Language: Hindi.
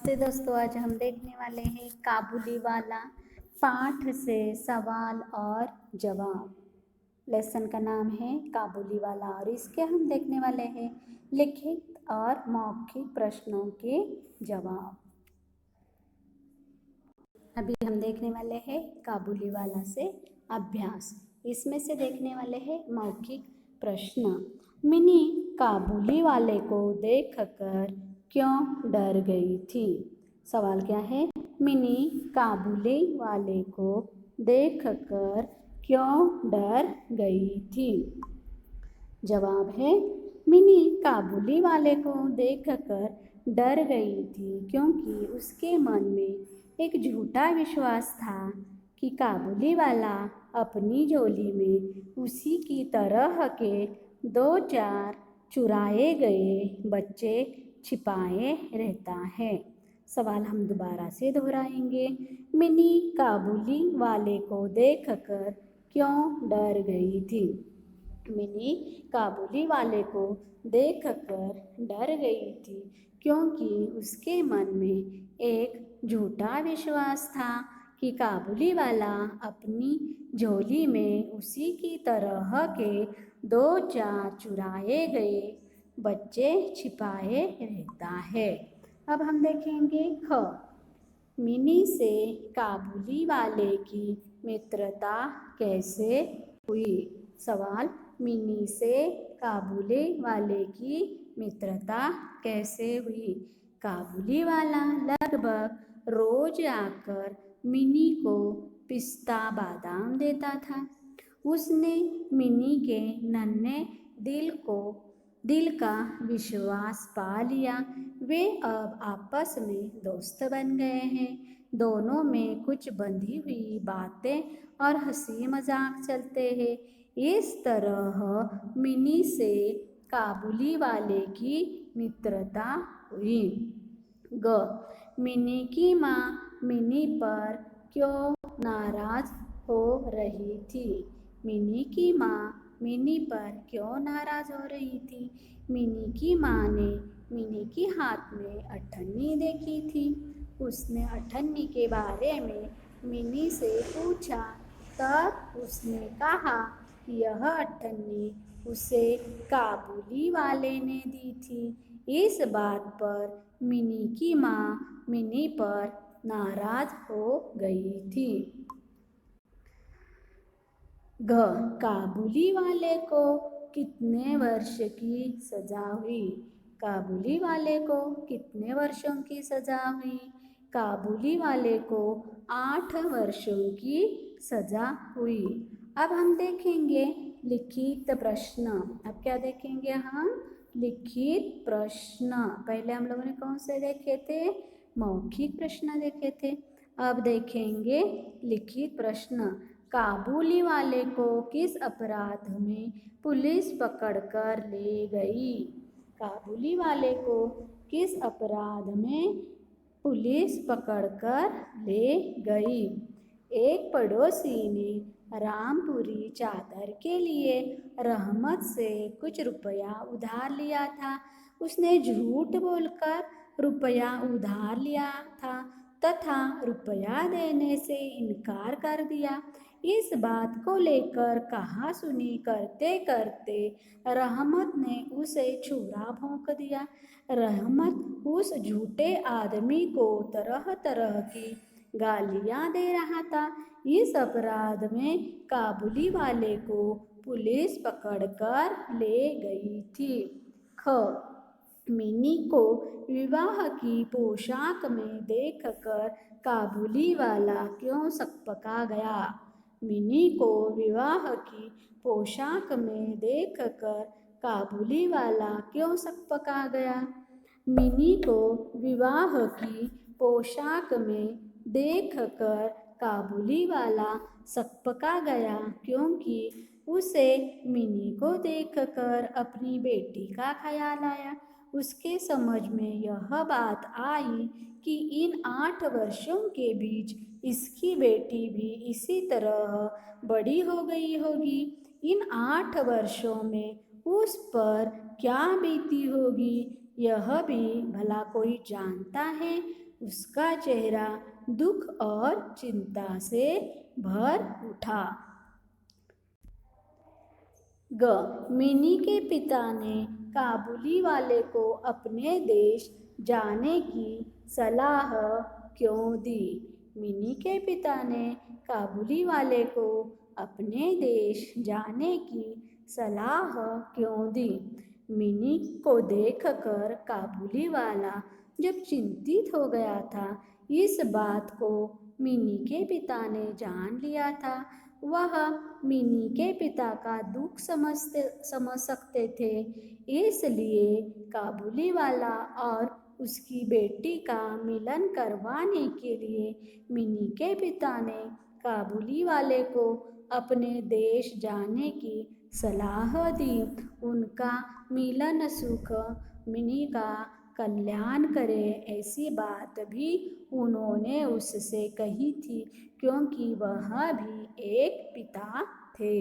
नमस्ते दोस्तों, आज हम देखने वाले हैं काबुली वाला पाठ से सवाल और जवाब। लेसन का नाम है काबुली वाला और इसके हम देखने वाले हैं लिखित और मौखिक प्रश्नों के जवाब। अभी हम देखने वाले हैं काबुली वाला से अभ्यास। इसमें से देखने वाले हैं मौखिक प्रश्न। मिनी काबुली वाले को देखकर क्यों डर गई थी? सवाल क्या है? मिनी काबुली वाले को देखकर क्यों डर गई थी? जवाब है मिनी काबुली वाले को देखकर डर गई थी क्योंकि उसके मन में एक झूठा विश्वास था कि काबुली वाला अपनी झोली में उसी की तरह के 2-4 चुराए गए बच्चे छिपाए रहता है। सवाल हम दोबारा से दोहराएंगे। मिनी काबुली वाले को देखकर क्यों डर गई थी? मिनी काबुली वाले को देखकर डर गई थी क्योंकि उसके मन में एक झूठा विश्वास था कि काबुली वाला अपनी झोली में उसी की तरह के 2-4 चुराए गए बच्चे छिपाए रहता है। अब हम देखेंगे ख। मिनी से काबुली वाले की मित्रता कैसे हुई? सवाल, मिनी से काबुली वाले की मित्रता कैसे हुई? काबुली वाला लगभग रोज आकर मिनी को पिस्ता बादाम देता था। उसने मिनी के नन्हे दिल का विश्वास पा लिया। वे अब आपस में दोस्त बन गए हैं। दोनों में कुछ बंधी हुई बातें और हंसी मजाक चलते हैं। इस तरह मिनी से काबुली वाले की मित्रता हुई। ग। मिनी की माँ मिनी पर क्यों नाराज हो रही थी? मिनी की माँ मिनी पर क्यों नाराज हो रही थी? मिनी की माँ ने मिनी के हाथ में अठन्नी देखी थी। उसने अठन्नी के बारे में मिनी से पूछा, तब उसने कहा कि यह अठन्नी उसे काबुली वाले ने दी थी। इस बात पर मिनी की माँ मिनी पर नाराज हो गई थी। घ। काबुली वाले को कितने वर्ष की सजा हुई? काबुली वाले को कितने वर्षों की सजा हुई? काबुली वाले को 8 वर्षों की सजा हुई। अब हम देखेंगे लिखित प्रश्न। अब क्या देखेंगे हम? लिखित प्रश्न। पहले हम लोगों ने कौन से देखे थे? मौखिक प्रश्न देखे थे। अब देखेंगे लिखित प्रश्न। काबुली वाले को किस अपराध में पुलिस पकड़कर ले गई? काबुली वाले को किस अपराध में पुलिस पकड़कर ले गई? एक पड़ोसी ने रामपुरी चादर के लिए रहमत से कुछ रुपया उधार लिया था। उसने झूठ बोलकर रुपया उधार लिया था तथा रुपया देने से इनकार कर दिया। इस बात को लेकर कहासुनी करते करते रहमत ने उसे छुरा भोंक दिया। रहमत उस झूठे आदमी को तरह तरह की गालियां दे रहा था। इस अपराध में काबुली वाले को पुलिस पकड़कर ले गई थी। ख। मिनी को विवाह की पोशाक में देखकर काबुली वाला क्यों सकपका गया? मिनी को विवाह की पोशाक में देखकर काबुली वाला क्यों सकपका गया? मिनी को विवाह की पोशाक में देखकर काबुली वाला सकपका गया क्योंकि उसे मिनी को देखकर अपनी बेटी का ख्याल आया। उसके समझ में यह बात आई कि इन 8 वर्षों के बीच इसकी बेटी भी इसी तरह बड़ी हो गई होगी। इन 8 वर्षों में उस पर क्या बीती होगी, यह भी भला कोई जानता है? उसका चेहरा दुख और चिंता से भर उठा। मिनी के पिता ने काबुली वाले को अपने देश जाने की सलाह क्यों दी? मिनी के पिता ने काबुली वाले को अपने देश जाने की सलाह क्यों दी? मिनी को देखकर काबुली वाला जब चिंतित हो गया था, इस बात को मिनी के पिता ने जान लिया था। वह मिनी के पिता का दुख समझ सकते थे, इसलिए काबुली वाला और उसकी बेटी का मिलन करवाने के लिए मिनी के पिता ने काबुली वाले को अपने देश जाने की सलाह दी। उनका मिलन सुख मिनी का कल्याण करे, ऐसी बात भी उन्होंने उससे कही थी, क्योंकि वह भी एक पिता थे।